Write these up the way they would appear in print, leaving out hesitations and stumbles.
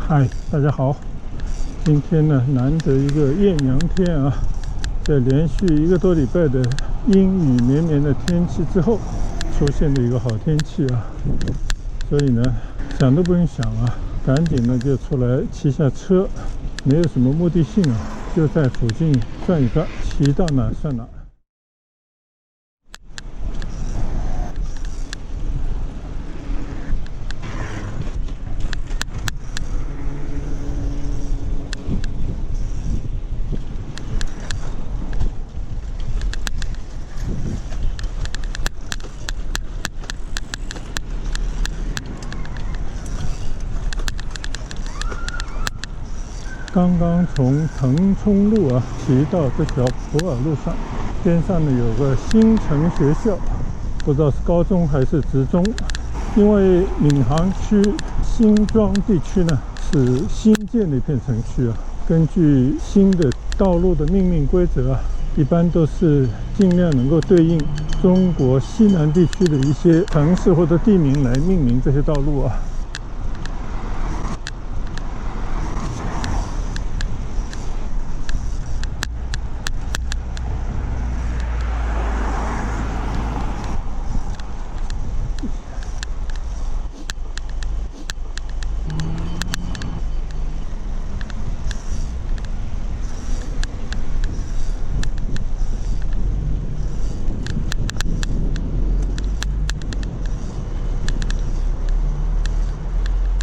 嗨，大家好！今天呢，难得一个艳阳天啊，在连续1个多礼拜的阴雨绵绵的天气之后，出现了一个好天气啊，所以呢，想都不用想啊，赶紧呢就出来骑下车，没有什么目的性啊，就在附近转一转，骑到哪算哪。刚刚从腾冲路啊骑到这条普洱路上，边上呢有个新城学校，不知道是高中还是职中。因为闵行区新庄地区呢是新建的一片城区啊，根据新的道路的命名规则啊，一般都是尽量能够对应中国西南地区的一些城市或者地名来命名这些道路啊。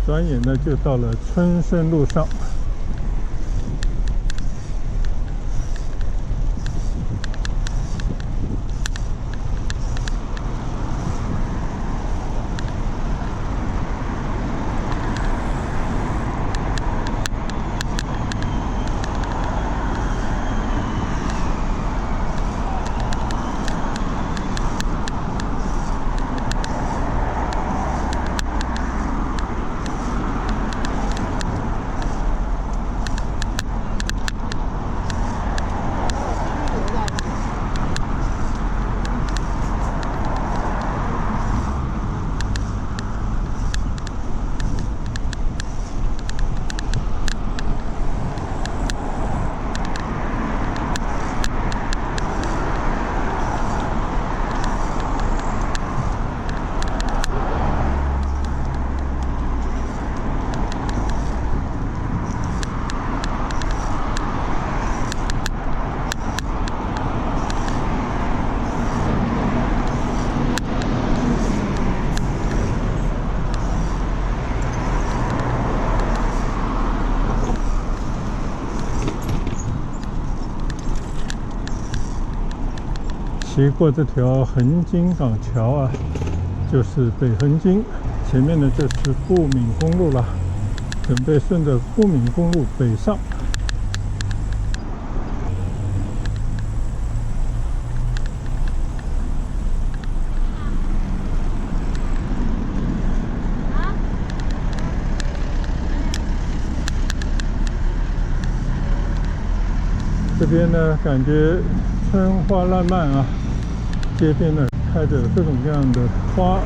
转眼呢就到了春生路上。骑过这条横津港桥啊，就是北横津。前面呢就是步闽公路了，准备顺着步闽公路北上。这边呢，感觉春花烂漫啊，街边呢开着各种各样的花。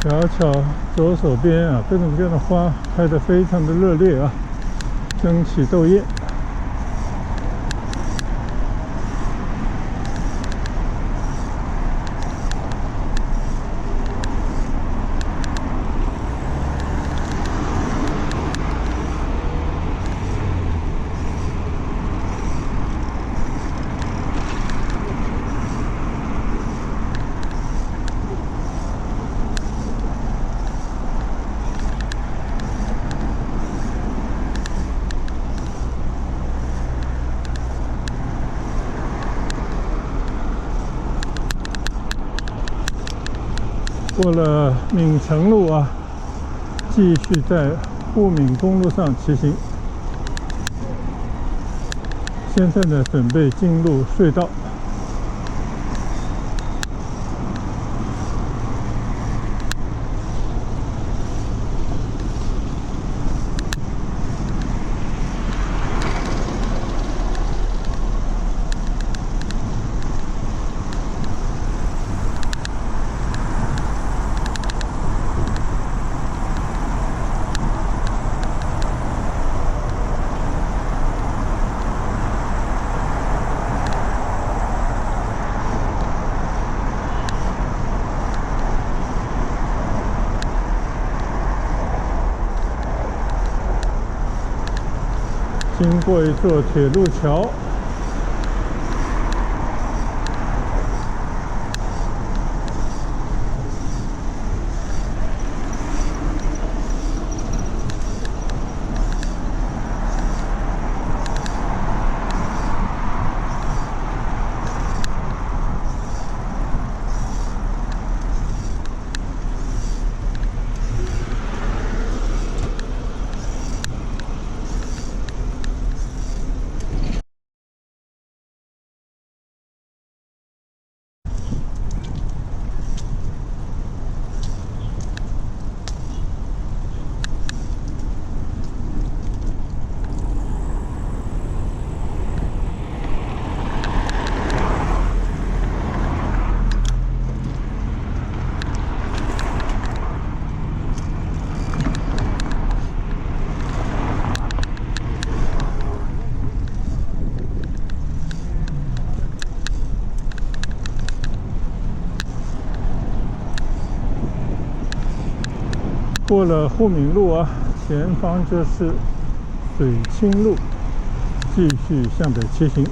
瞧瞧左手边啊，各种各样的花开得非常的热烈啊，争奇斗艳。过了闽城路啊，继续在沪闽公路上骑行。现在呢，准备进入隧道。经过一座铁路桥，过了沪闽路啊，前方就是水清路，继续向北骑行。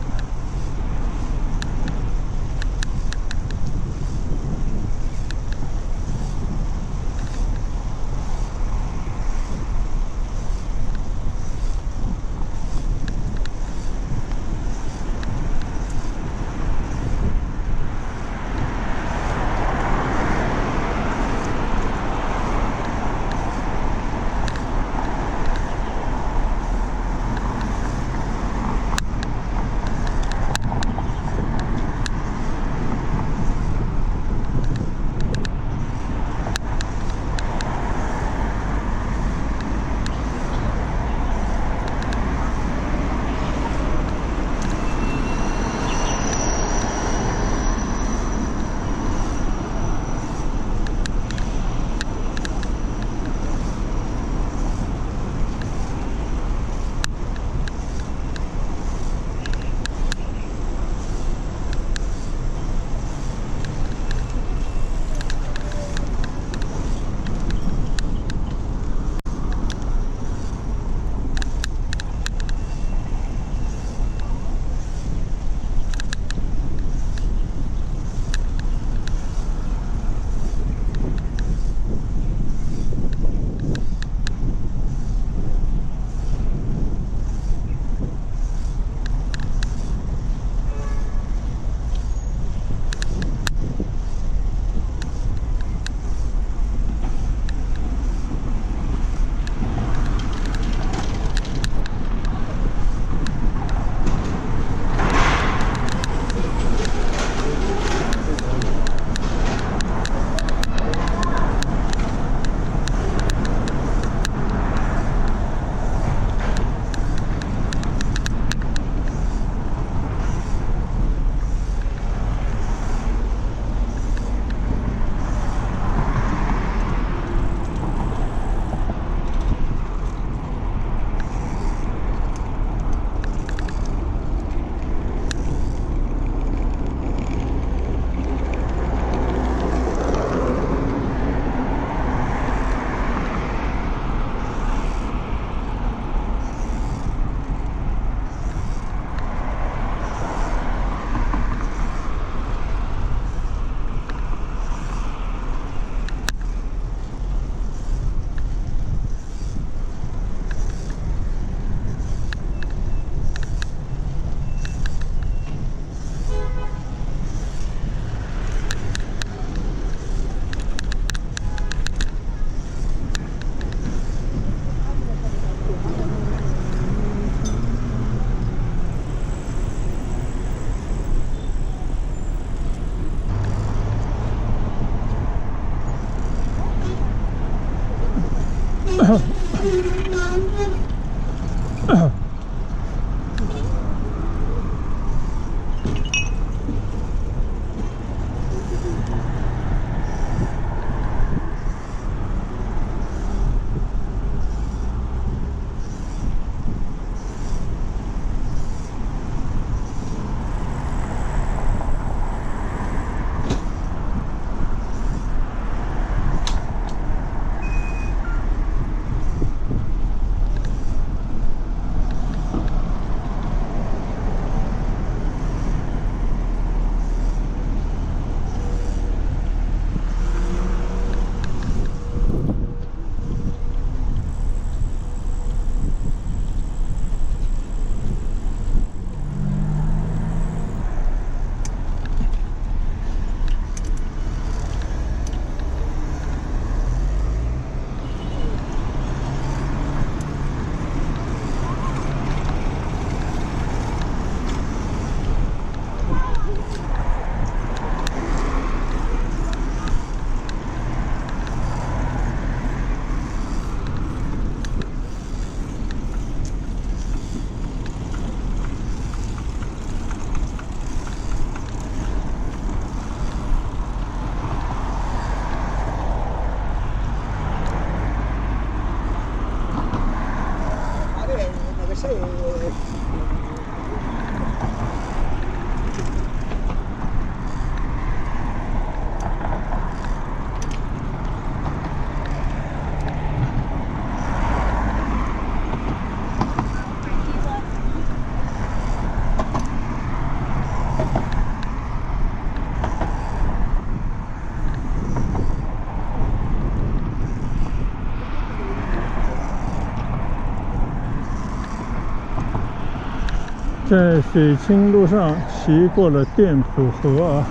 在水清路上骑过了店埔河啊。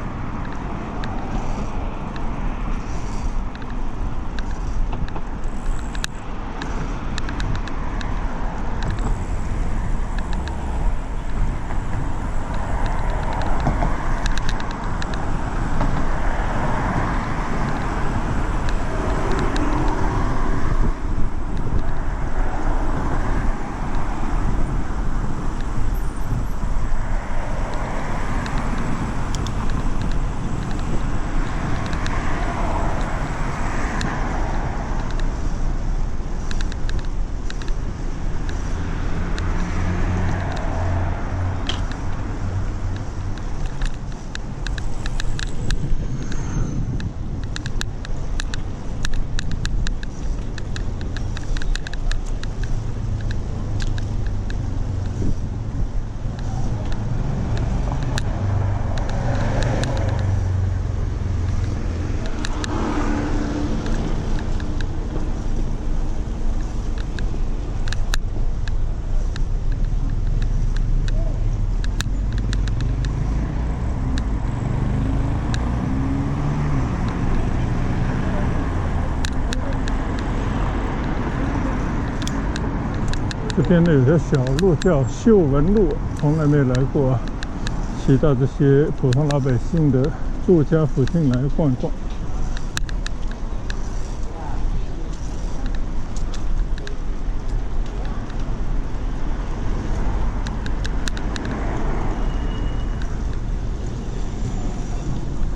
这边呢有条小路叫秀文路，从来没来过啊。骑到这些普通老百姓的住家附近来逛一逛。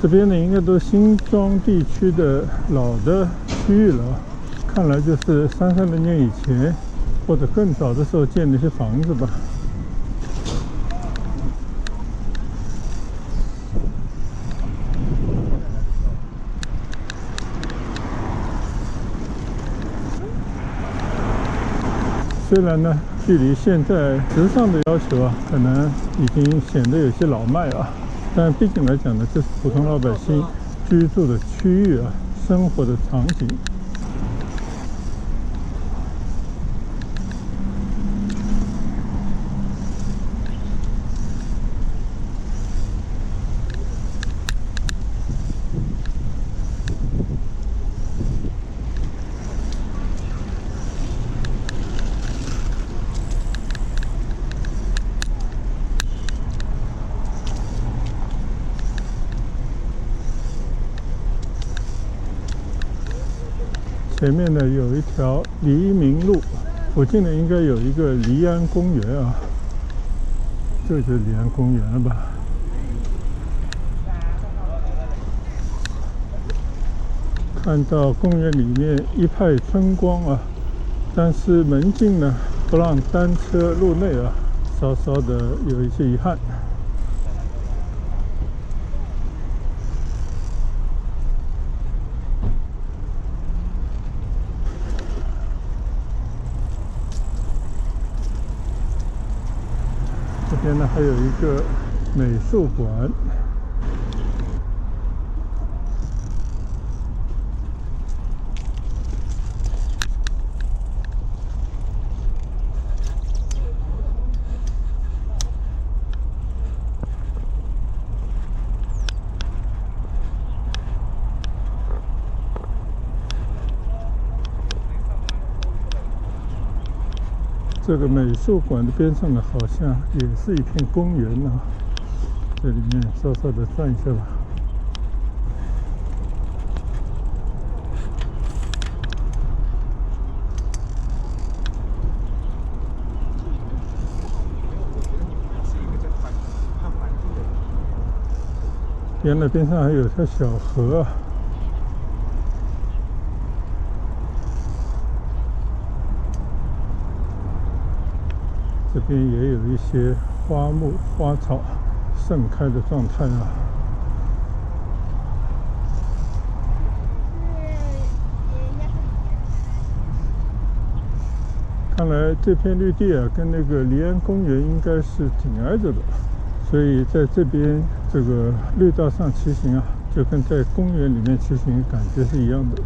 这边呢应该都是新庄地区的老的区域了，看来就是30-40年以前或者更早的时候建的一些房子吧。虽然呢，距离现在时尚的要求啊，可能已经显得有些老迈啊，但毕竟来讲呢，这是普通老百姓居住的区域啊，生活的场景。前面呢有一条黎明路，附近呢应该有一个黎安公园啊，这就是黎安公园了吧？看到公园里面一派春光啊，但是门禁呢不让单车入内啊，稍稍的有一些遗憾。这边呢还有一个美术馆，这个美术馆的边上呢，好像也是一片公园啊。这里面稍稍的转一下吧。原来边上还有条小河啊。这边也有一些花木花草盛开的状态啊。看来这片绿地啊，跟那个黎安公园应该是紧挨着的，所以在这边这个绿道上骑行啊，就跟在公园里面骑行感觉是一样的。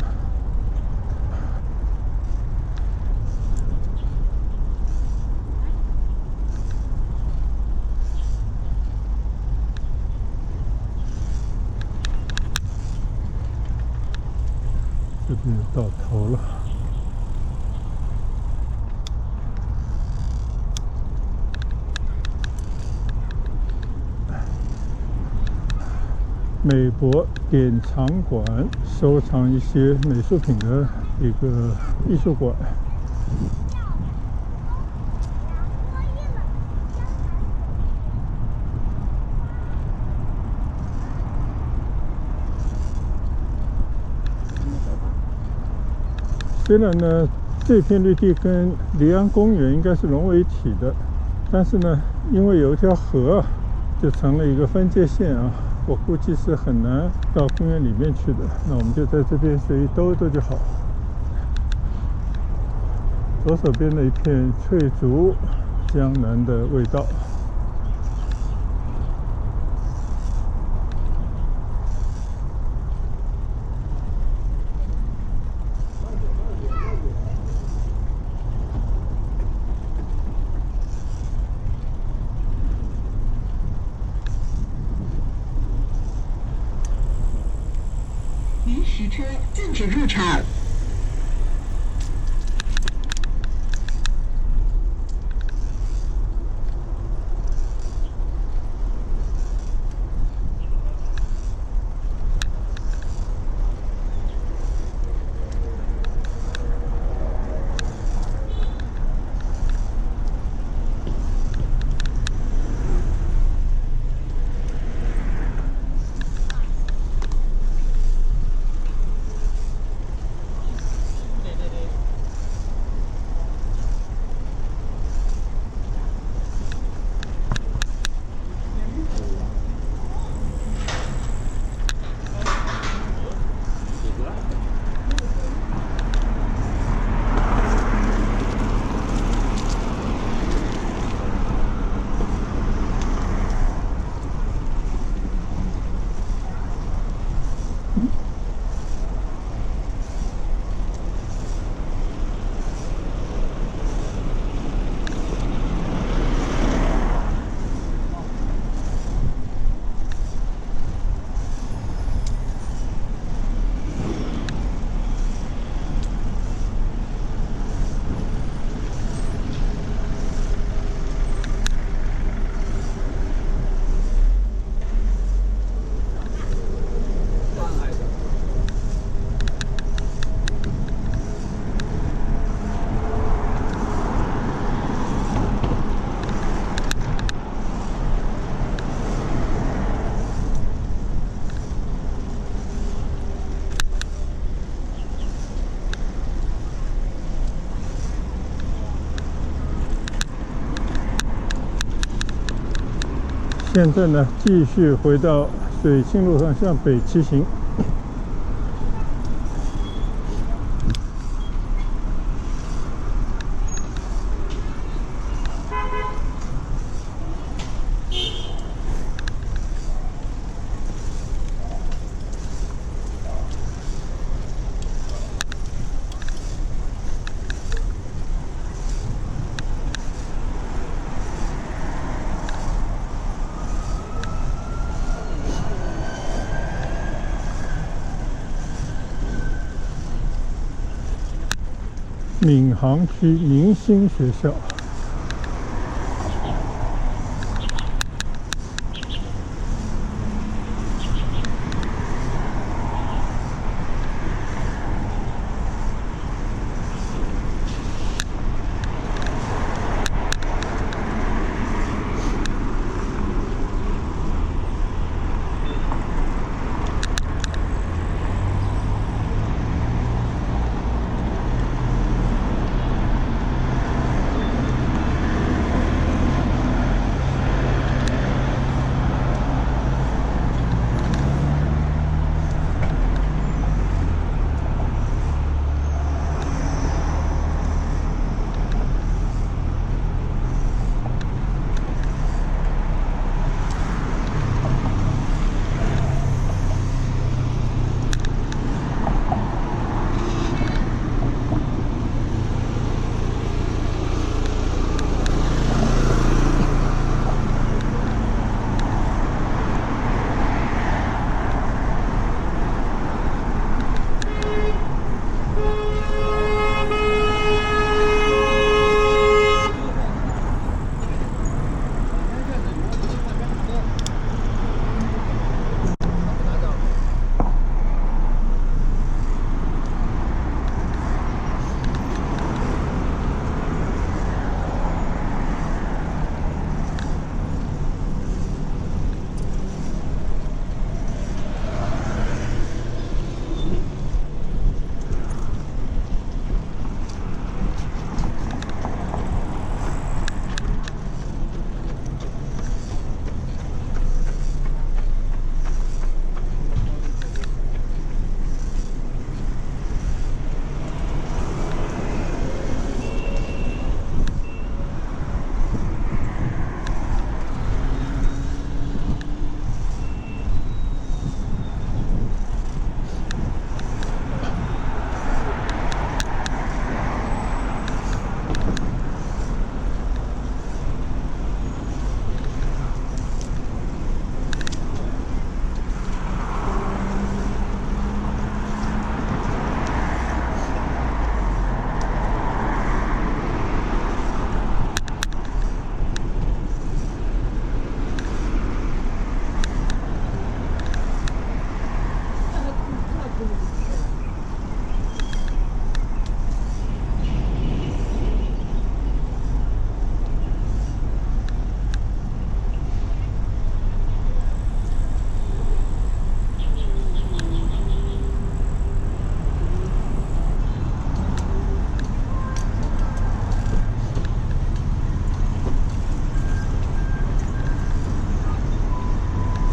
边到头了。美国典藏馆收藏一些美术品的一个艺术馆。虽然呢，这片绿地跟离安公园应该是融为一体的，但是呢，因为有一条河，就成了一个分界线啊。我估计是很难到公园里面去的。那我们就在这边随意兜一兜就好。左手边的一片翠竹，江南的味道。您实车禁止入场。现在呢，继续回到水清路上向北骑行。闵行区明星学校。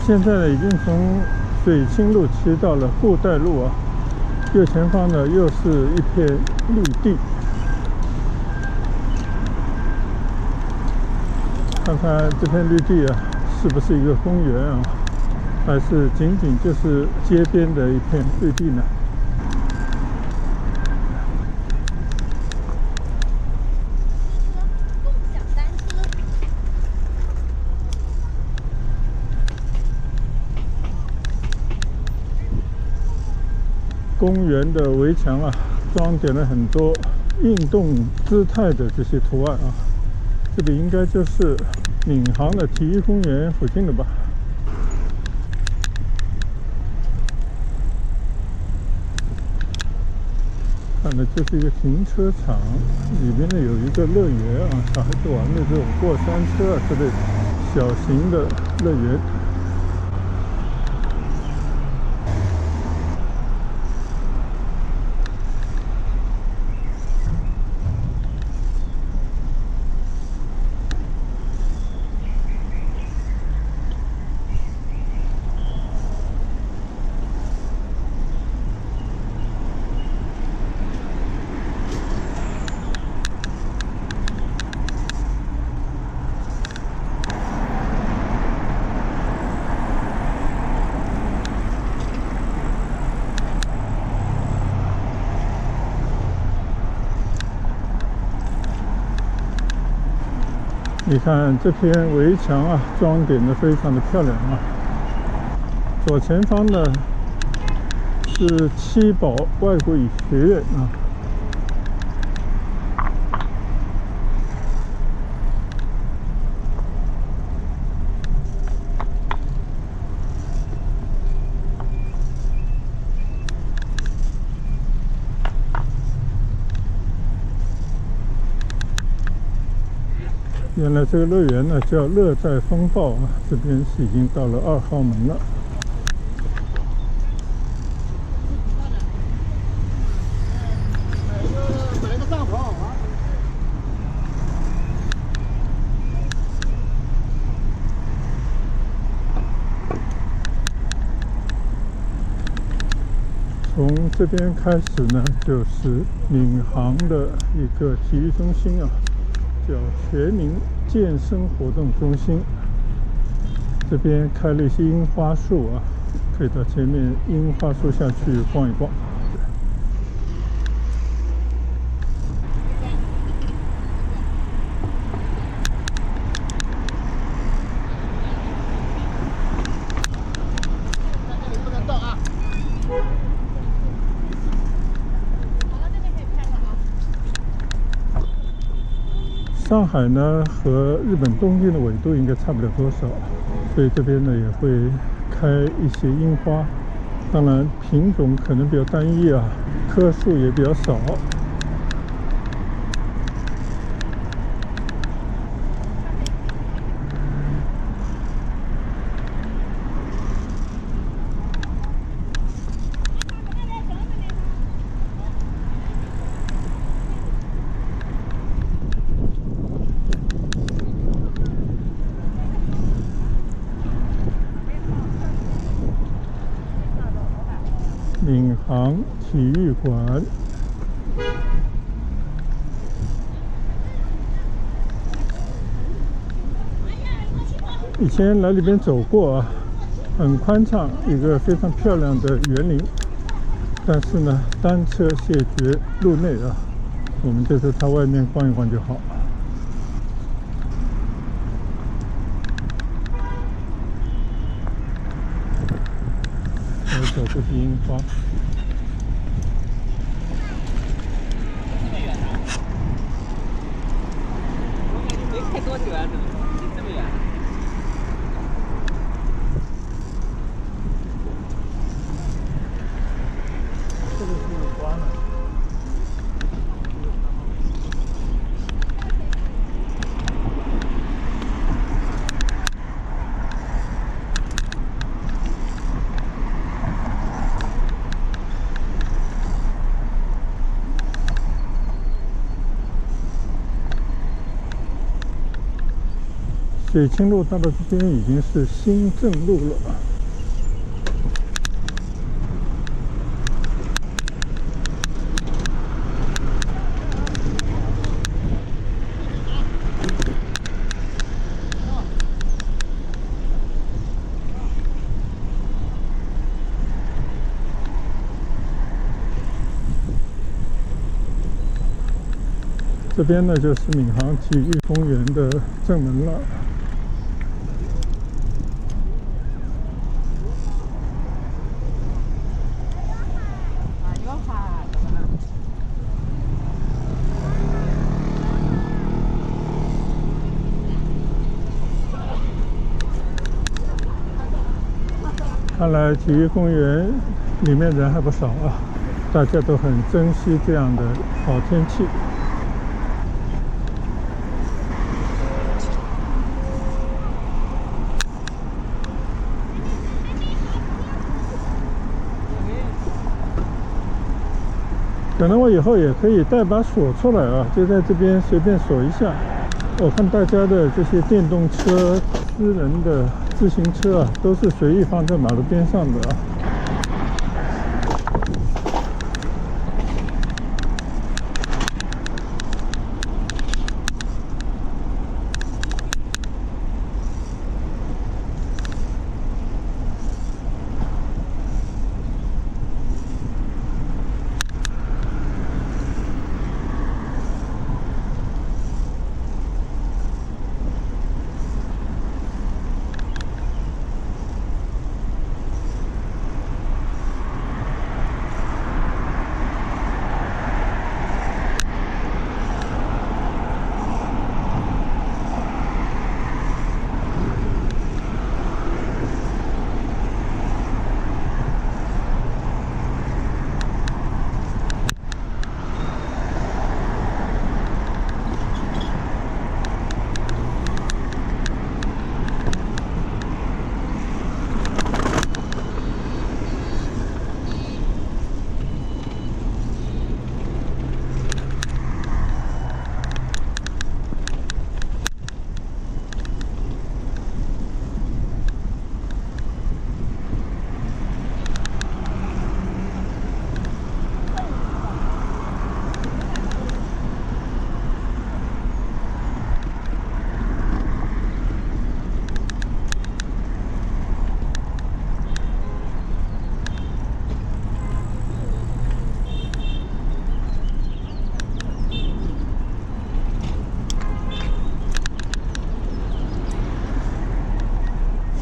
现在呢已经从水清路骑到了布袋路啊，右前方呢又是一片绿地。看看这片绿地啊，是不是一个公园啊，还是仅仅就是街边的一片绿地呢？公园的围墙啊，装点了很多运动姿态的这些图案啊。这里应该就是闵行的体育公园附近的吧。看的就是一个停车场，里面呢有一个乐园啊，小孩子玩的这种过山车啊之类的小型的乐园。你看这片围墙啊，装点的非常的漂亮啊。左前方呢是七宝外国语学院啊。原来这个乐园呢叫乐在风暴啊，这边是已经到了2号门了。买个帐篷啊！从这边开始呢，就是闵行的一个体育中心啊，叫全民健身活动中心。这边开了一些樱花树啊，可以到前面樱花树下去逛一逛。上海呢和日本东京的纬度应该差不了多少，所以这边呢也会开一些樱花，当然品种可能比较单一啊，棵数也比较少。闵行体育馆，以前来里边走过啊，很宽敞，一个非常漂亮的园林。但是呢，单车谢绝入内啊，我们就在它外面逛一逛就好。这是樱花。没开多久啊？怎么离这么远？这个是关了。北清路到了这边已经是新郑路了。这边呢就是闵行体育公园的正门了。看来体育公园里面人还不少啊，大家都很珍惜这样的好天气。可能我以后也可以带把锁出来啊，就在这边随便锁一下。我看大家的这些电动车、私人的自行车啊，都是随意放在马路边上的啊。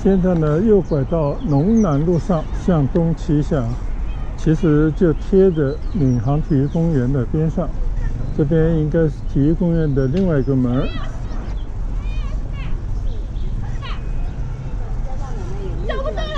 现在呢，右拐到农南路上，向东骑一下，其实就贴着闵行体育公园的边上。这边应该是体育公园的另外一个门。找不到了。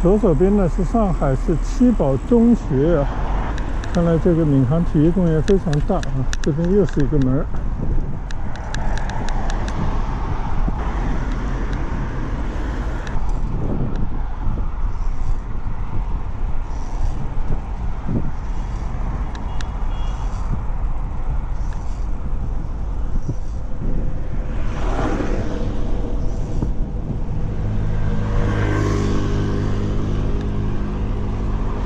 左手边呢是上海市七宝中学啊，看来这个闵行体育公园非常大啊，这边又是一个门。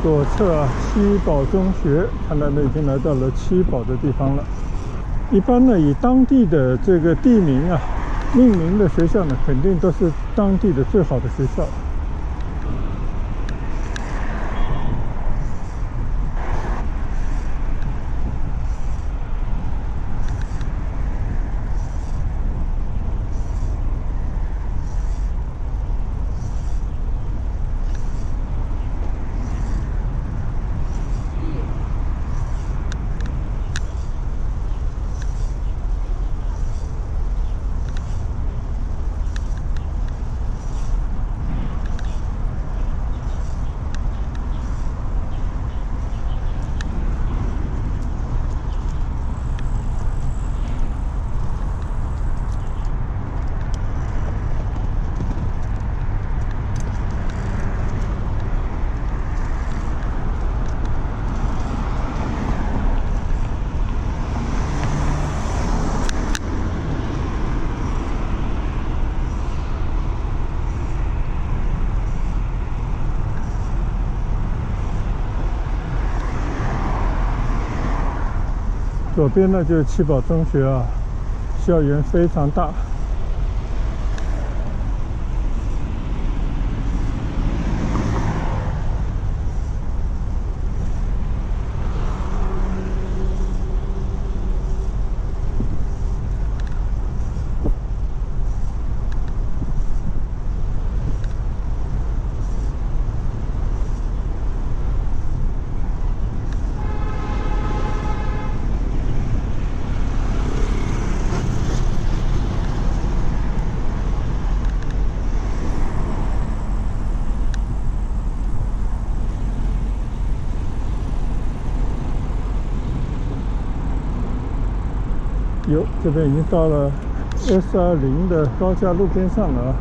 左侧啊，七宝中学，看来呢已经来到了七宝的地方了。一般呢，以当地的这个地名啊命名的学校呢，肯定都是当地的最好的学校。左边呢就是七宝中学啊，校园非常大。哟，这边已经到了 S20的高架路边上了啊。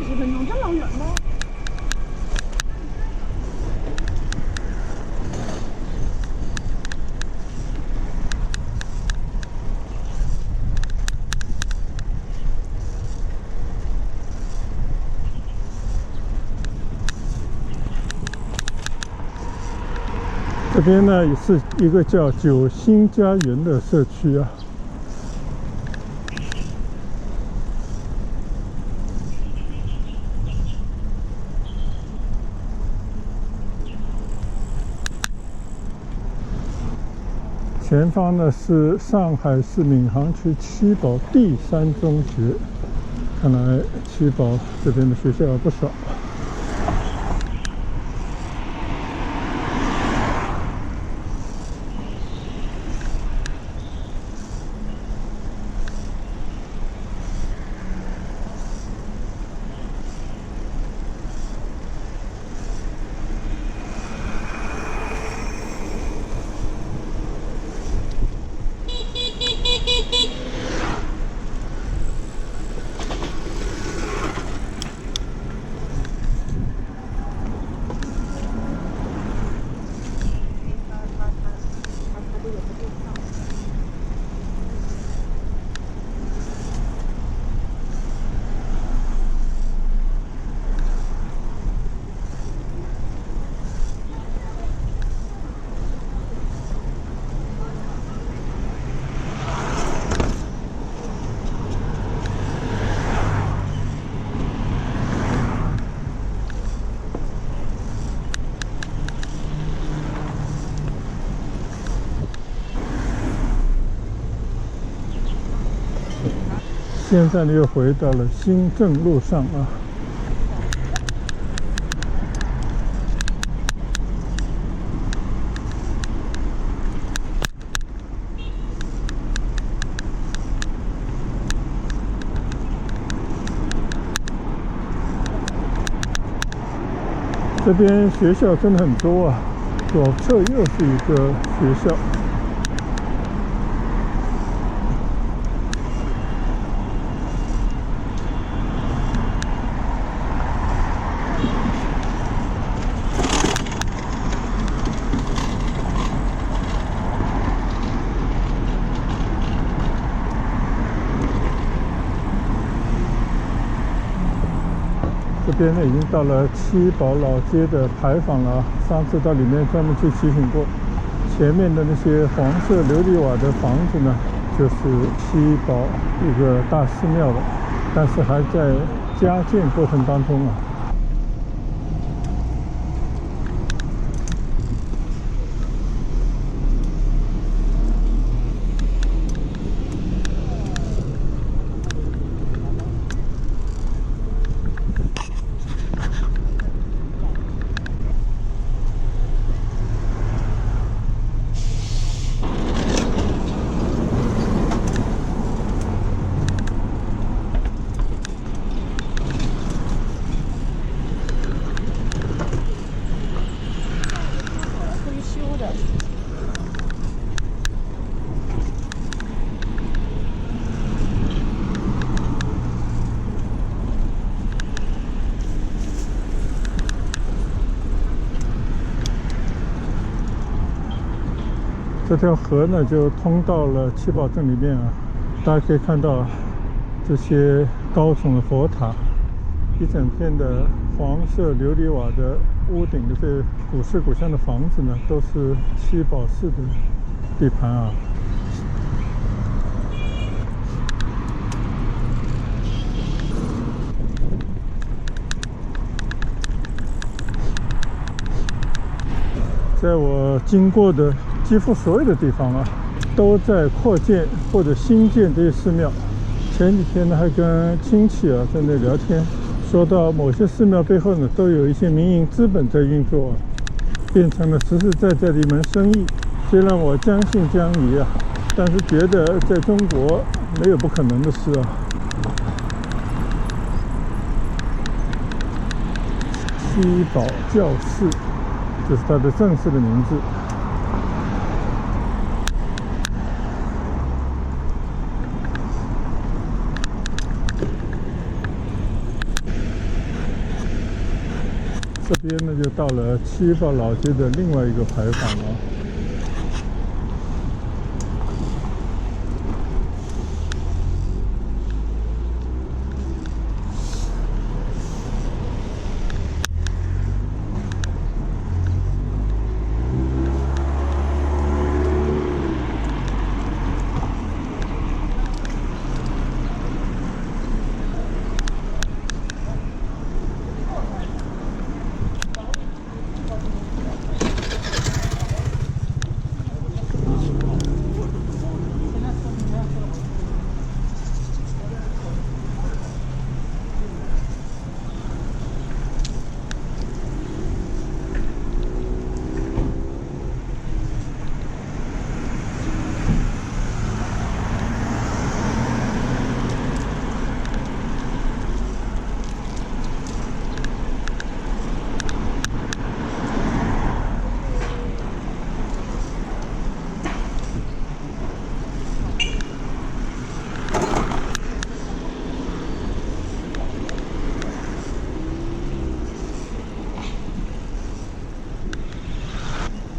40分钟，这老远吗？这边呢也是一个叫九星家园的社区啊。前方呢是上海市闵行区七宝第3中学，看来七宝这边的学校不少。现在呢又回到了新郑路上啊。这边学校真的很多啊，左侧又是一个学校。这边呢已经到了七宝老街的牌坊了，上次到里面专门去提醒过。前面的那些黄色琉璃瓦的房子呢，就是七宝一个大寺庙了，但是还在加建过程当中啊。这条河呢就通到了七宝镇里面啊，大家可以看到这些高耸的佛塔，一整片的黄色琉璃瓦的屋顶的这古色古香的房子呢，都是七宝寺的地盘啊。在我经过的几乎所有的地方啊，都在扩建或者新建这些寺庙。前几天呢，还跟亲戚啊在那聊天，说到某些寺庙背后呢，都有一些民营资本在运作，变成了实实在在的一门生意。虽然我将信将疑啊，但是觉得在中国没有不可能的事啊。七宝教寺，这是它的正式的名字。这边呢就到了七宝老街的另外一个牌坊了。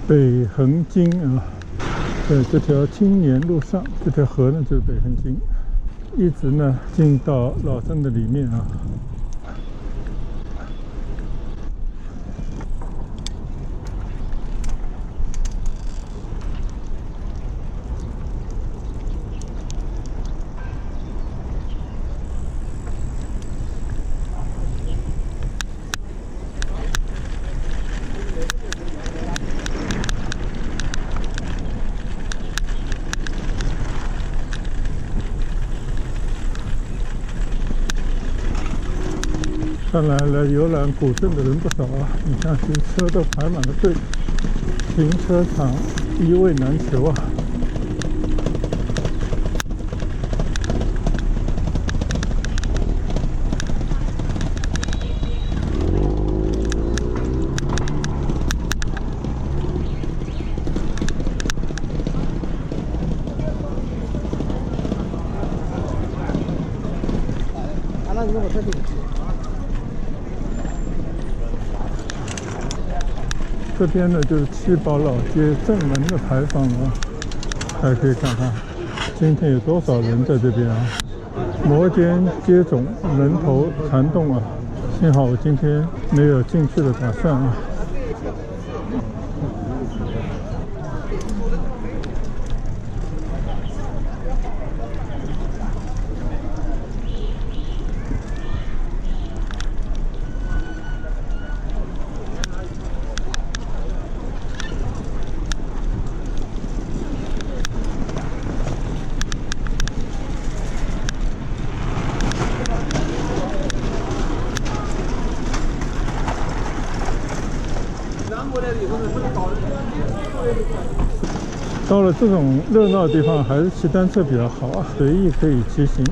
北横经啊，在这条青年路上，这条河呢就是北横经，一直呢进到老镇的里面啊。看来来游览古镇的人不少啊！你看，这车都排满了队，停车场一位难求啊！这边呢就是七宝老街正门的牌坊了，大家可以看看今天有多少人在这边啊！摩肩接踵，人头攒动啊！幸好我今天没有进去的打算啊。到了这种热闹的地方，还是骑单车比较好啊，随意可以骑行。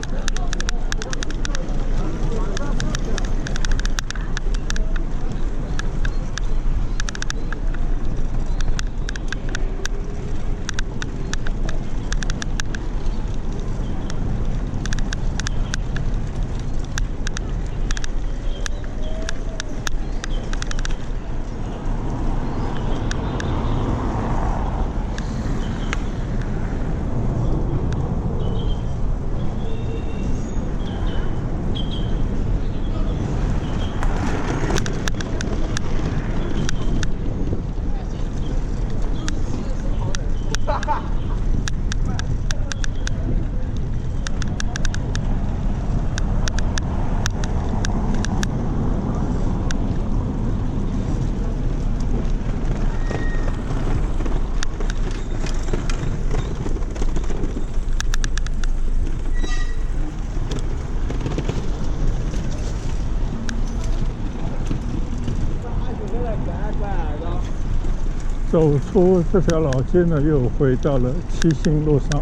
走出这条老街呢，又回到了七星路上。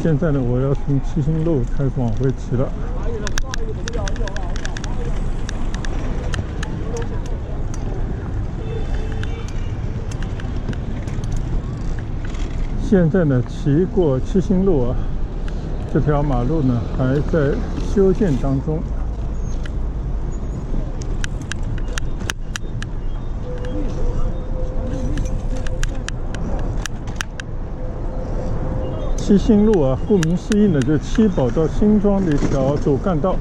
现在呢，我要从七星路开始往回骑了。现在呢，骑过七星路啊，这条马路呢还在修建当中。七星路啊，顾名思义呢，就是七宝到新庄的一条主干道。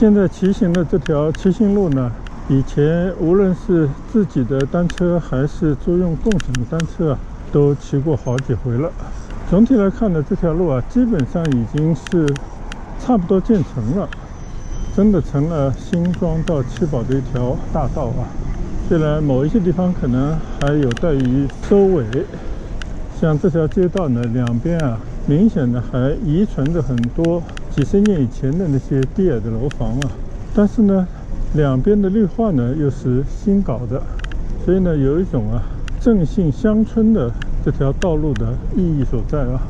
现在骑行的这条骑行路呢，以前无论是自己的单车还是租用共享的单车啊，都骑过好几回了。总体来看呢，这条路啊，基本上已经是差不多建成了，真的成了新庄到七宝的一条大道啊。虽然某一些地方可能还有待于收尾，像这条街道呢，两边啊，明显的还遗存着很多几十年以前的那些低矮的楼房啊。但是呢，两边的绿化呢又是新搞的，所以呢，有一种啊振兴乡村的这条道路的意义所在啊。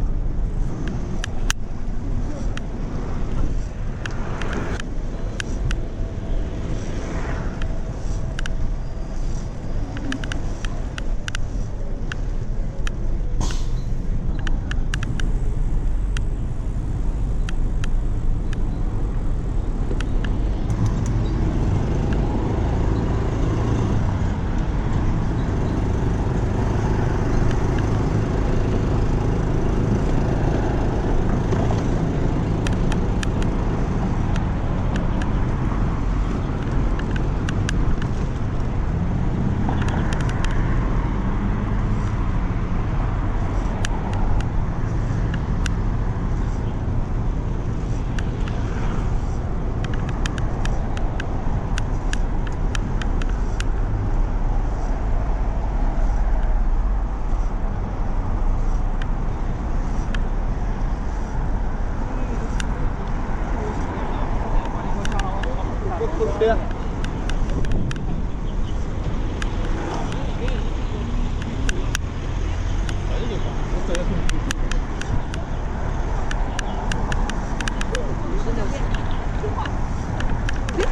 对。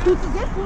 你直接涂。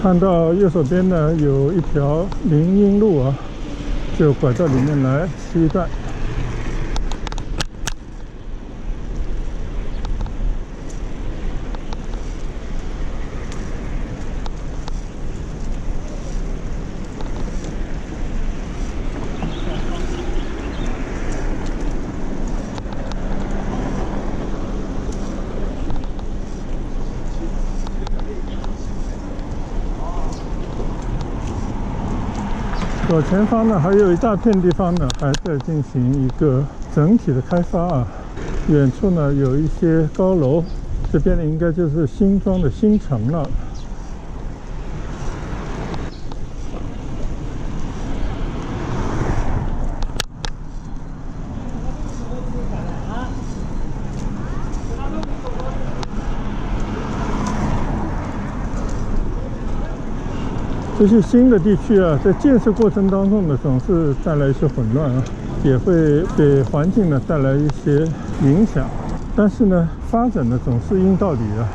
看到右手边呢有一条林荫路啊，就拐到里面来骑一段。左前方呢，还有一大片地方呢，还在进行一个整体的开发啊。远处呢有一些高楼，这边呢应该就是新庄的新城了。这些新的地区啊，在建设过程当中呢，总是带来一些混乱啊，也会给环境呢带来一些影响。但是呢，发展呢总是因道理啊，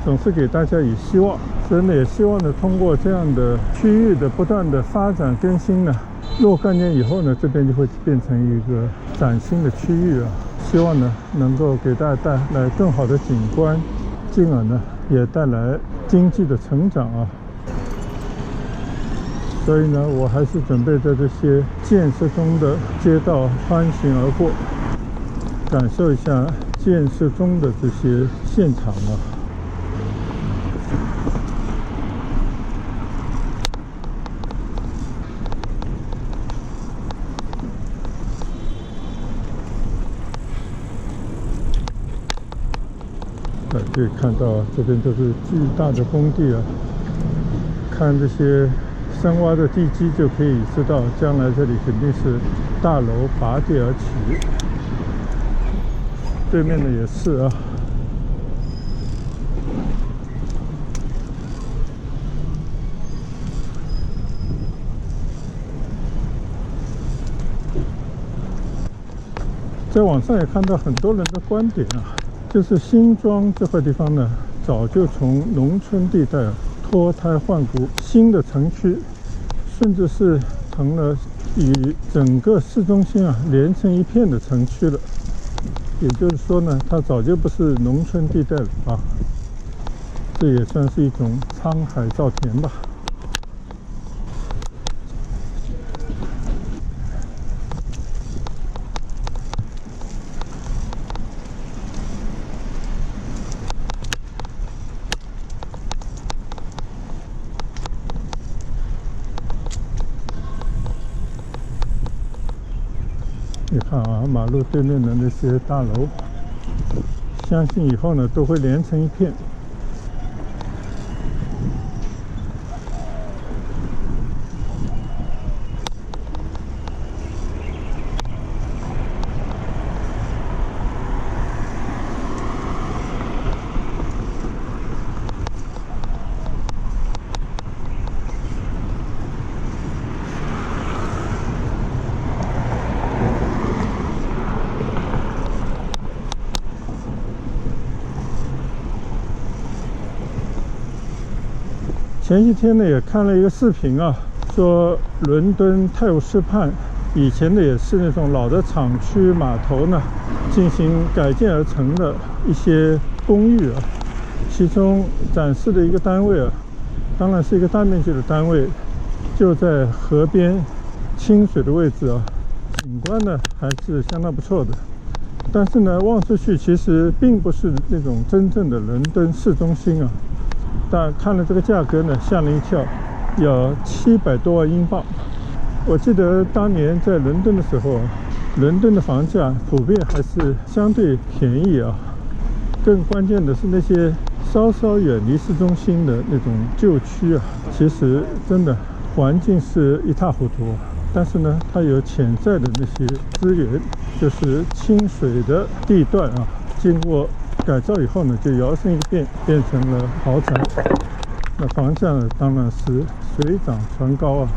总是给大家以希望。所以呢，也希望呢，通过这样的区域的不断的发展更新呢，若干年以后呢，这边就会变成一个崭新的区域啊。希望呢，能够给大家带来更好的景观，进而呢，也带来经济的成长啊。所以呢，我还是准备在这些建设中的街道穿行而过，感受一下建设中的这些现场啊。可以看到这边都是巨大的工地啊，看这些深挖的地基就可以知道，将来这里肯定是大楼拔地而起。对面的也是啊。在网上也看到很多人的观点啊，就是新庄这块地方呢，早就从农村地带脱胎换骨，新的城区，甚至是成了与整个市中心啊连成一片的城区了。也就是说呢，它早就不是农村地带了啊，这也算是一种沧海造田吧。你看啊，马路对面的那些大楼，相信以后呢都会连成一片。前几天呢也看了一个视频啊，说伦敦泰晤士畔以前的也是那种老的厂区码头呢，进行改建而成的一些公寓啊，其中展示的一个单位啊，当然是一个大面积的单位，就在河边清水的位置啊，景观呢还是相当不错的。但是呢，望出去其实并不是那种真正的伦敦市中心啊。但看了这个价格呢，吓了一跳，要700多万英镑。我记得当年在伦敦的时候，伦敦的房价普遍还是相对便宜啊。更关键的是那些稍稍远离市中心的那种旧区啊，其实真的环境是一塌糊涂。但是呢，它有潜在的那些资源，就是清水的地段啊，经过改造以后呢，就摇身一变，变成了豪宅。那房价呢，当然是水涨船高啊。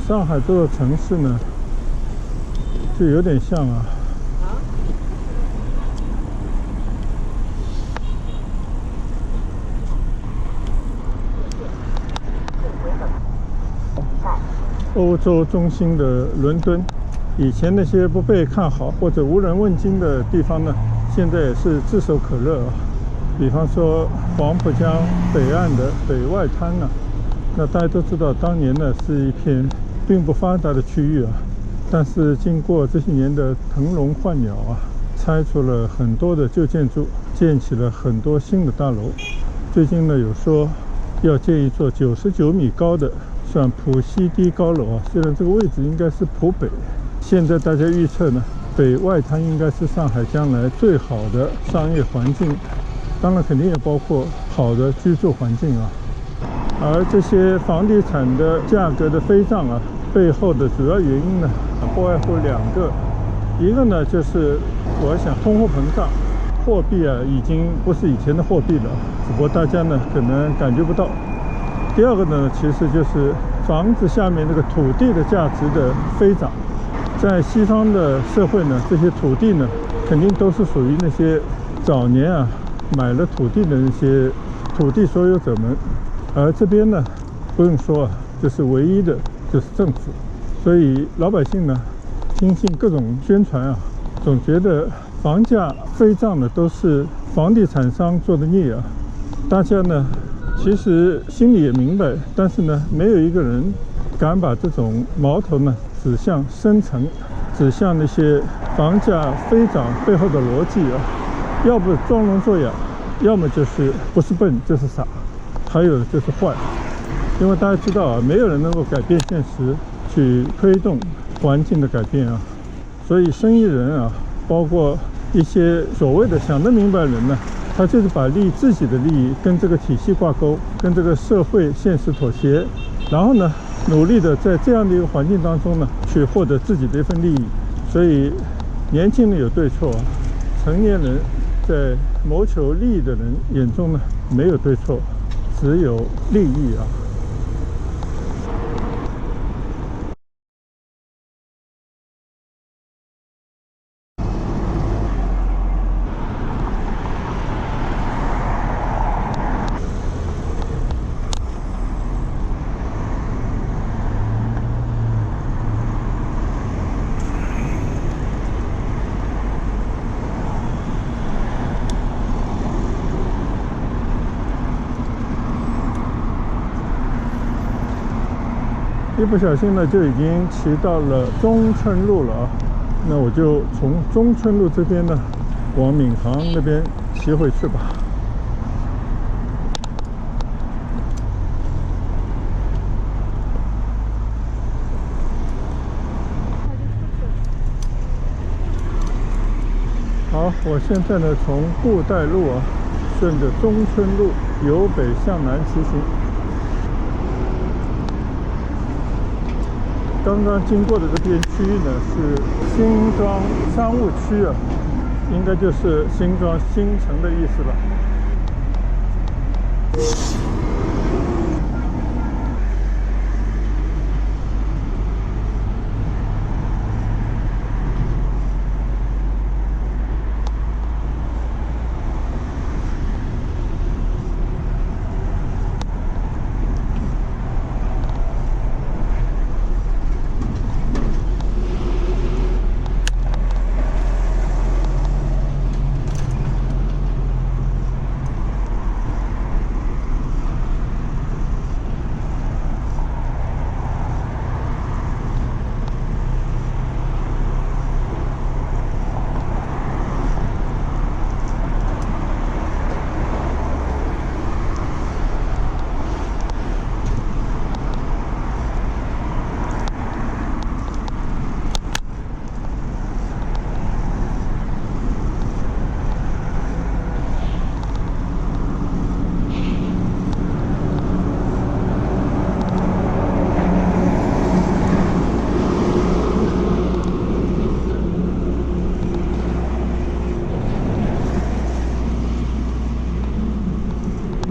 上海这座城市呢，就有点像啊。欧洲中心的伦敦，以前那些不被看好或者无人问津的地方呢，现在也是炙手可热啊。比方说黄浦江北岸的北外滩呢，那大家都知道，当年呢是一片并不发达的区域啊，但是经过这些年的腾笼换鸟啊，拆除了很多的旧建筑，建起了很多新的大楼。最近呢有说要建一座99米高的算浦西低高楼啊，虽然这个位置应该是浦北，现在大家预测呢，北外滩应该是上海将来最好的商业环境，当然肯定也包括好的居住环境啊。而这些房地产的价格的飞涨啊，背后的主要原因呢，不外乎两个，一个呢就是我想通货膨胀，货币啊已经不是以前的货币了，只不过大家呢可能感觉不到。第二个呢，其实就是房子下面那个土地的价值的飞涨。在西方的社会呢，这些土地呢，肯定都是属于那些早年啊买了土地的那些土地所有者们，而这边呢，不用说啊，就是唯一的就是政府。所以老百姓呢，听信各种宣传啊，总觉得房价飞涨的都是房地产商做的孽啊。大家呢其实心里也明白，但是呢，没有一个人敢把这种矛头呢指向深层，指向那些房价飞涨背后的逻辑啊。要不装聋作哑，要么就是不是笨就是傻，还有就是坏。因为大家知道啊，没有人能够改变现实，去推动环境的改变啊。所以生意人啊，包括一些所谓的想得明白人呢，他就是把自己的利益跟这个体系挂钩，跟这个社会现实妥协，然后呢，努力的在这样的一个环境当中呢，去获得自己的一份利益。所以，年轻人有对错啊，成年人在谋求利益的人眼中呢，没有对错，只有利益啊。一不小心呢，就已经骑到了中春路了啊。那我就从中春路这边呢，往闵行那边骑回去吧。好，我现在呢从布袋路啊，顺着中春路由北向南骑行。刚刚经过的这片区域呢，是新庄商务区啊，应该就是新庄新城的意思了。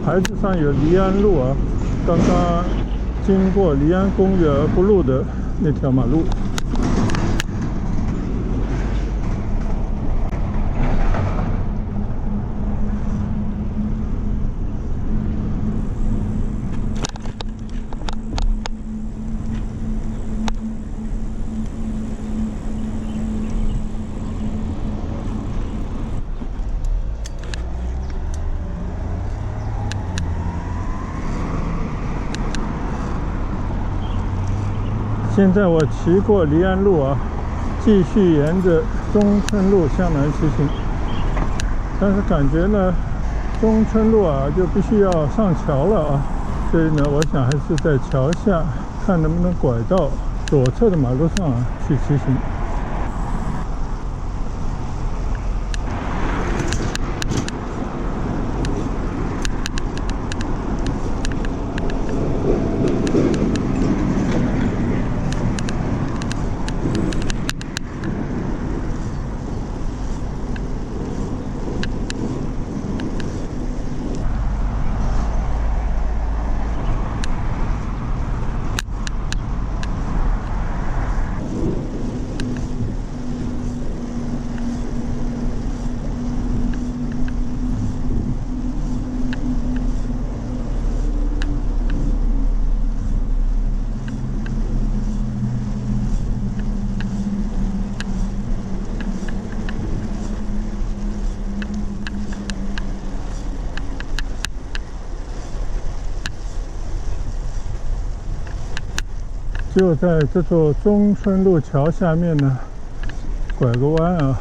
牌子上有离安路啊，刚刚经过离安公园而不入的那条马路。现在我骑过离安路啊，继续沿着中村路向南骑行。但是感觉呢，中村路啊就必须要上桥了啊，所以呢，我想还是在桥下看能不能拐到左侧的马路上啊去骑行。就在这座中村路桥下面呢，拐个弯啊，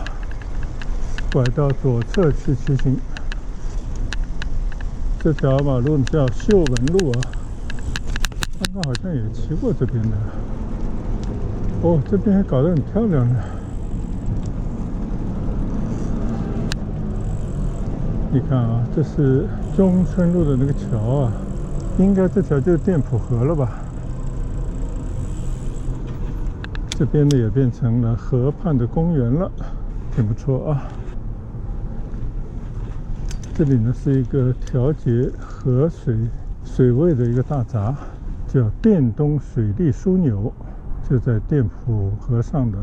拐到左侧去骑行。这条马路叫秀文路啊，刚刚好像也骑过这边的。哦，这边还搞得很漂亮呢。你看啊，这是中村路的那个桥啊，应该这条就是店浦河了吧？这边呢也变成了河畔的公园了，挺不错啊。这里呢是一个调节河水位的一个大闸，叫电东水利枢纽，就在店浦河上的。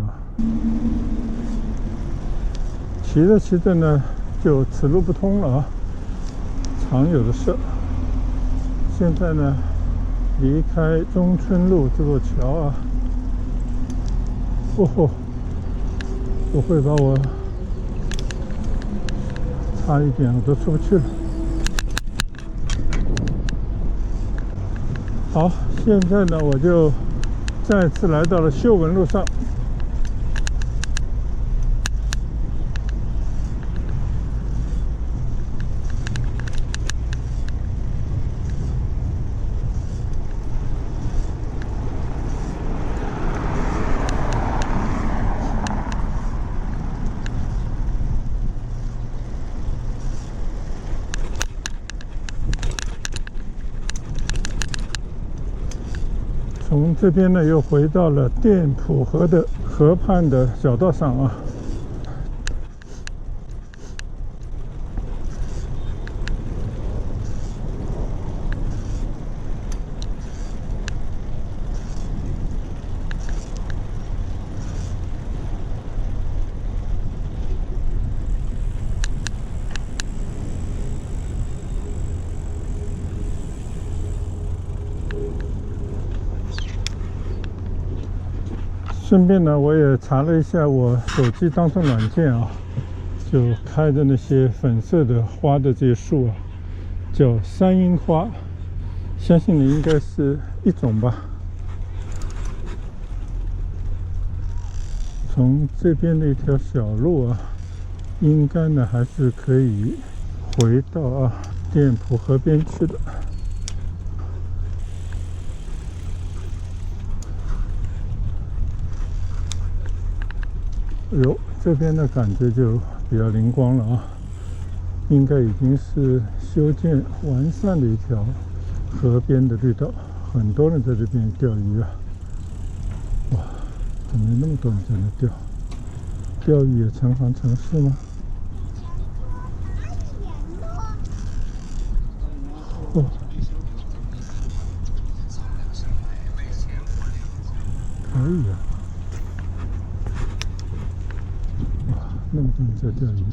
骑着骑着呢，就此路不通了啊，常有的事。现在呢，离开中村路这座桥啊。哦吼！我会把我差一点我都出不去了。好，现在呢，我就再次来到了秀文路上。从这边呢，又回到了店浦河的河畔的小道上啊。顺便呢，我也查了一下我手机当中软件啊，就开的那些粉色的花的这些树啊，叫山樱花，相信呢应该是一种吧。从这边的一条小路啊，应该呢还是可以回到啊店浦河边去的。哎呦，这边的感觉就比较灵光了啊，应该已经是修建完善的一条河边的绿道，很多人在这边钓鱼啊。哇，怎么有那么多人在那钓？钓鱼也成行成市吗？哦，可以啊！哇，那么多人在钓鱼。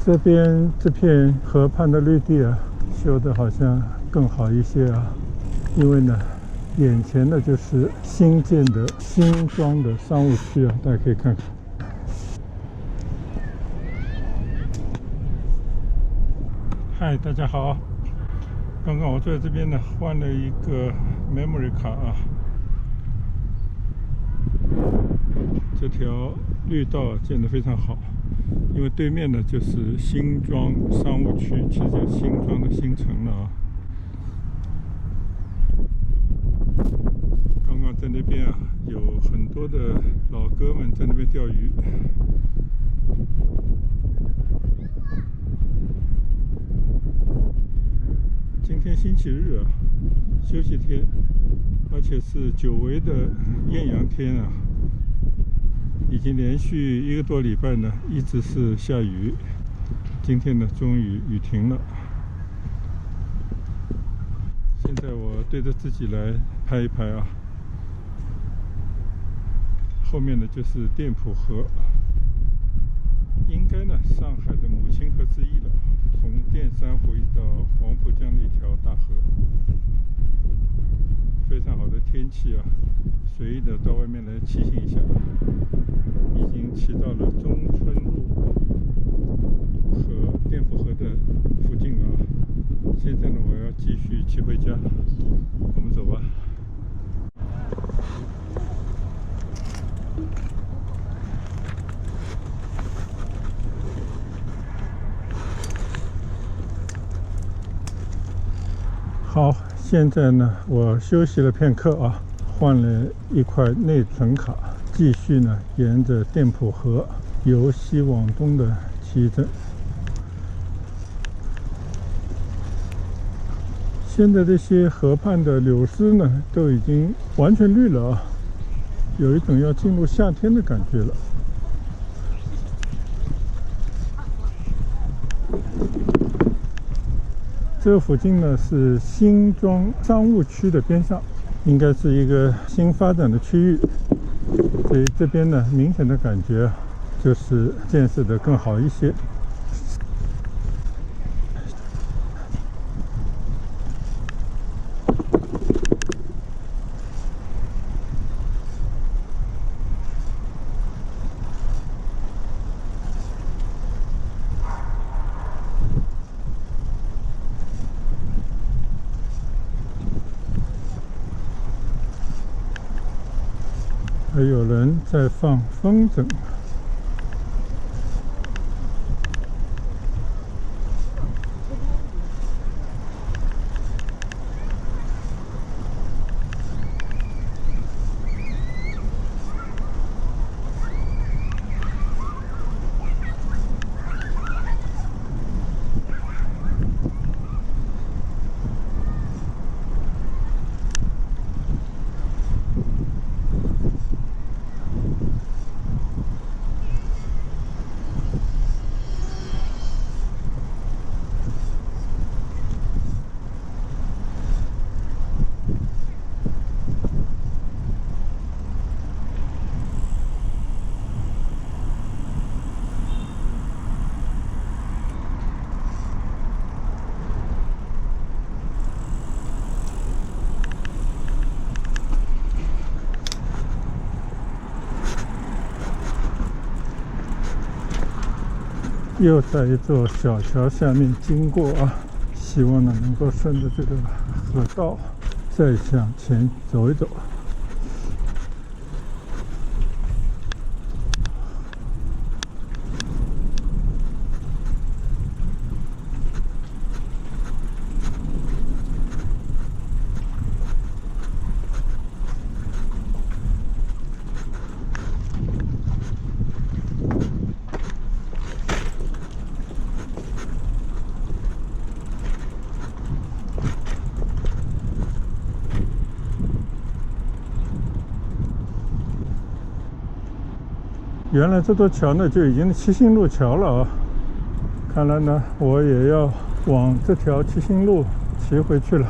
这边这片河畔的绿地啊，修的好像更好一些啊，因为呢，眼前的就是新建的新庄的商务区啊，大家可以看看。嗨，大家好，刚刚我在这边呢换了一个 memory 卡啊，这条绿道建得非常好。因为对面呢就是新庄商务区，其实就是新庄的新城了啊。刚刚在那边啊，有很多的老哥们在那边钓鱼。今天星期日啊，休息天，而且是久违的艳阳天啊。已经连续1个多礼拜呢，一直是下雨。今天呢，终于雨停了。现在我对着自己来拍一拍啊。后面呢就是店铺河，应该呢上海的母亲河之一了。从淀山湖一直到黄浦江的一条大河，非常好的天气啊，随意的到外面来骑行一下。已经骑到了中春路和店铺河的附近了啊！现在呢，我要继续骑回家，我们走吧。好，现在呢，我休息了片刻啊，换了一块内存卡。继续呢，沿着店铺河由西往东的骑着。现在这些河畔的柳丝呢，都已经完全绿了啊，有一种要进入夏天的感觉了。这附近呢是新庄商务区的边上，应该是一个新发展的区域。所以这边呢，明显的感觉就是建设的更好一些。还有人在放风筝。又在一座小桥下面经过啊，希望呢能够顺着这个河道再向前走一走。原来这座桥呢就已经是七星路桥了啊！看来呢，我也要往这条七星路骑回去了。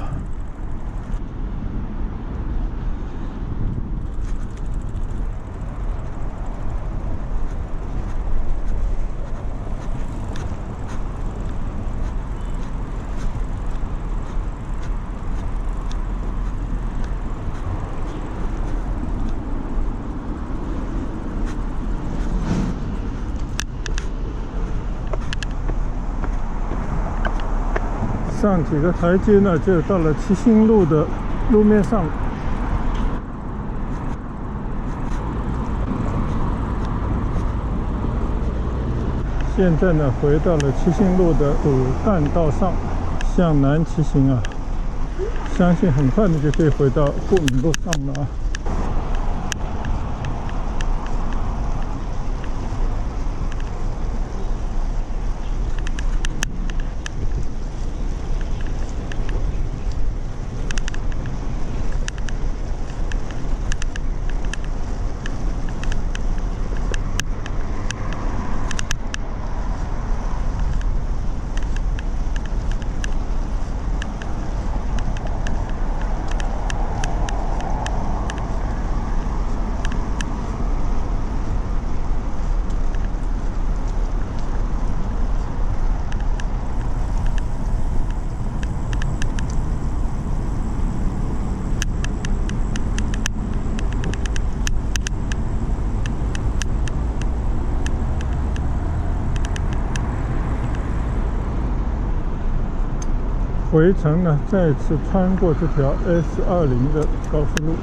上几个台阶呢，就到了七星路的路面上。现在呢，回到了七星路的主干道上，向南骑行啊，相信很快的就可以回到富民路上了啊。回程呢，再次穿过这条 S20的高速路。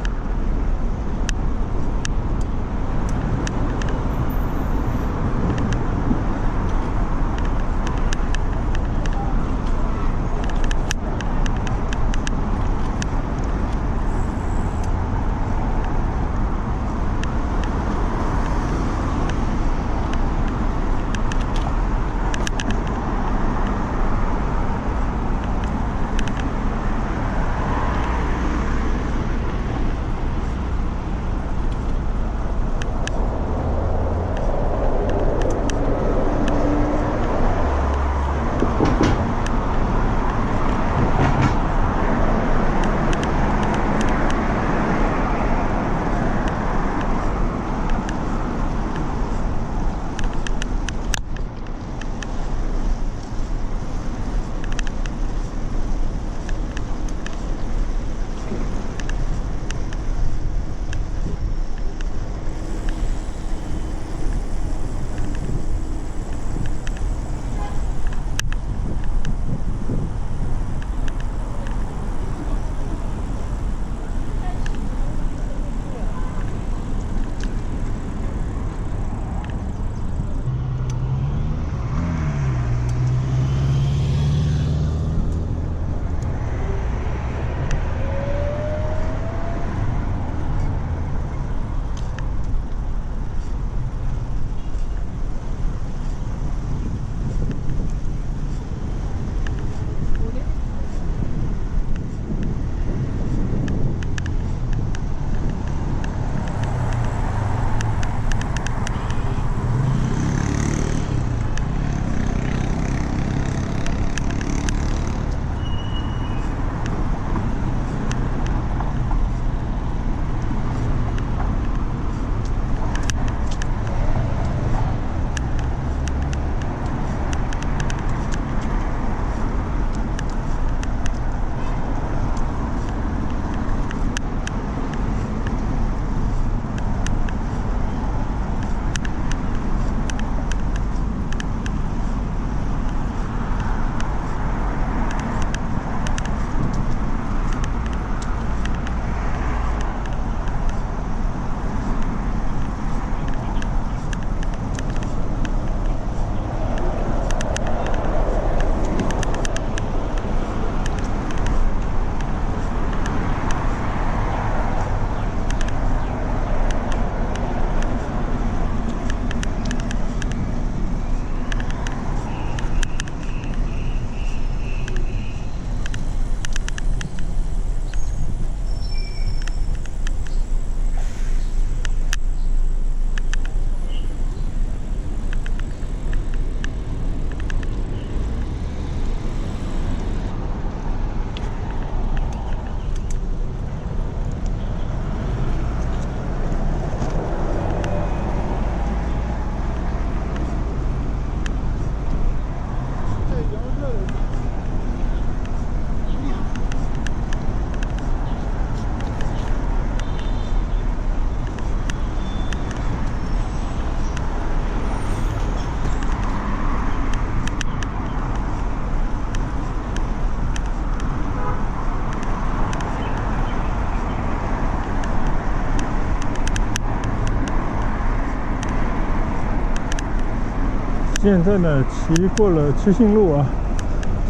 现在呢，骑过了七星路啊，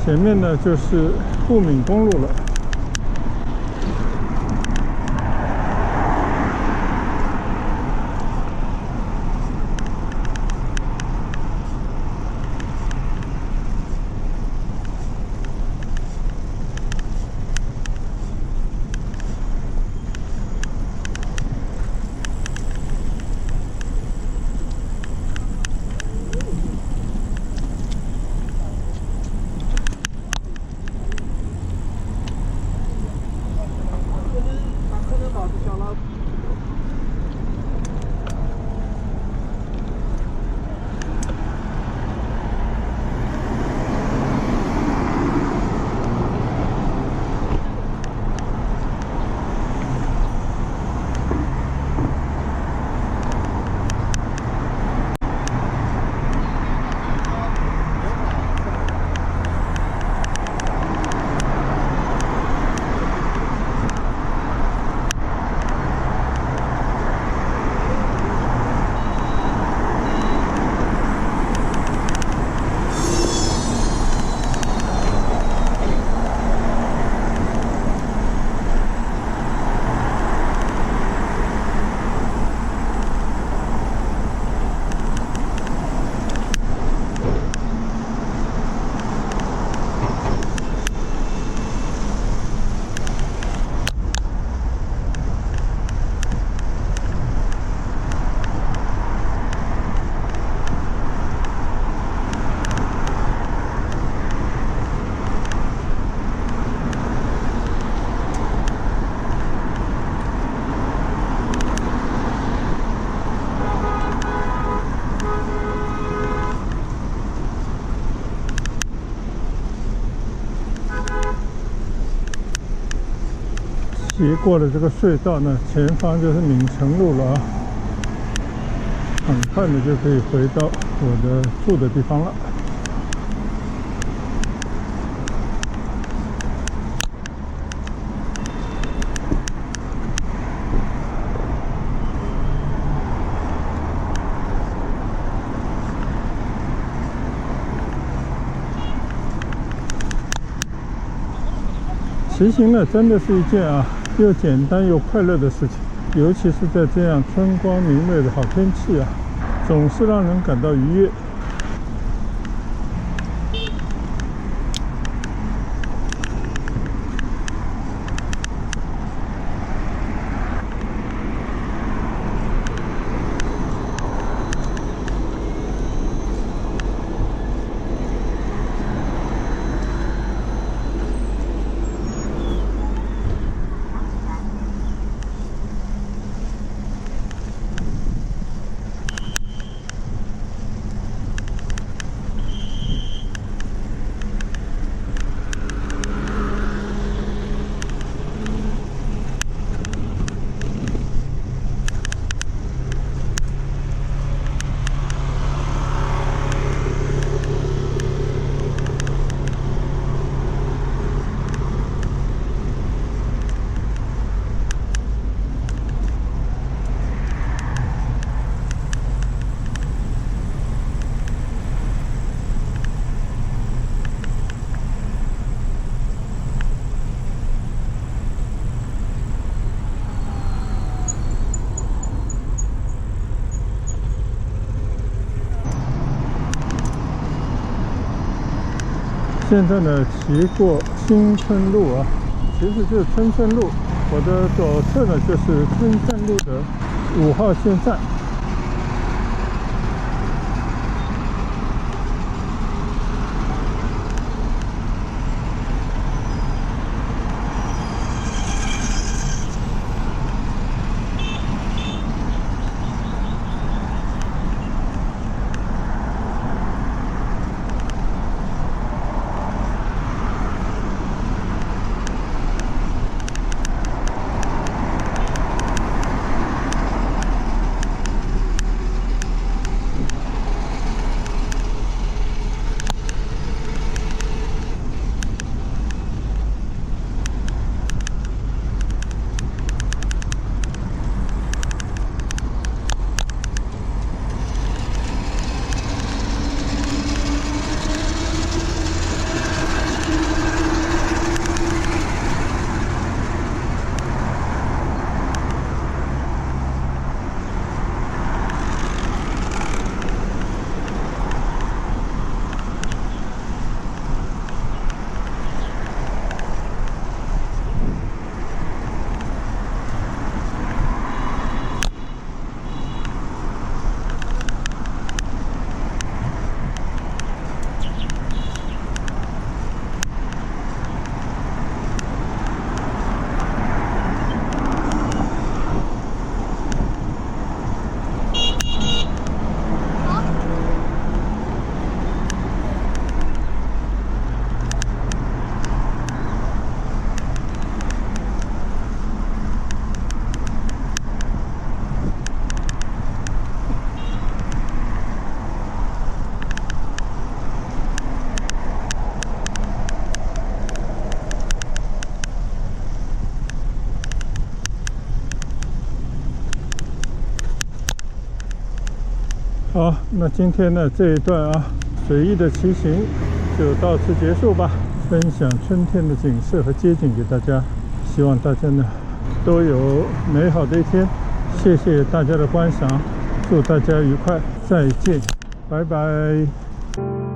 前面呢就是富闽公路了。骑过了这个隧道呢，前方就是闽城路了啊，很快的就可以回到我的住的地方了。骑行呢，真的是一件又简单又快乐的事情，尤其是在这样春光明媚的好天气啊，总是让人感到愉悦。现在呢，骑过新村路啊，其实就是春盛路。我的左侧呢，就是春盛路的5号线站。好，那今天呢这一段啊随意的骑行就到此结束吧。分享春天的景色和街景给大家，希望大家呢都有美好的一天。谢谢大家的观赏，祝大家愉快，再见，拜拜。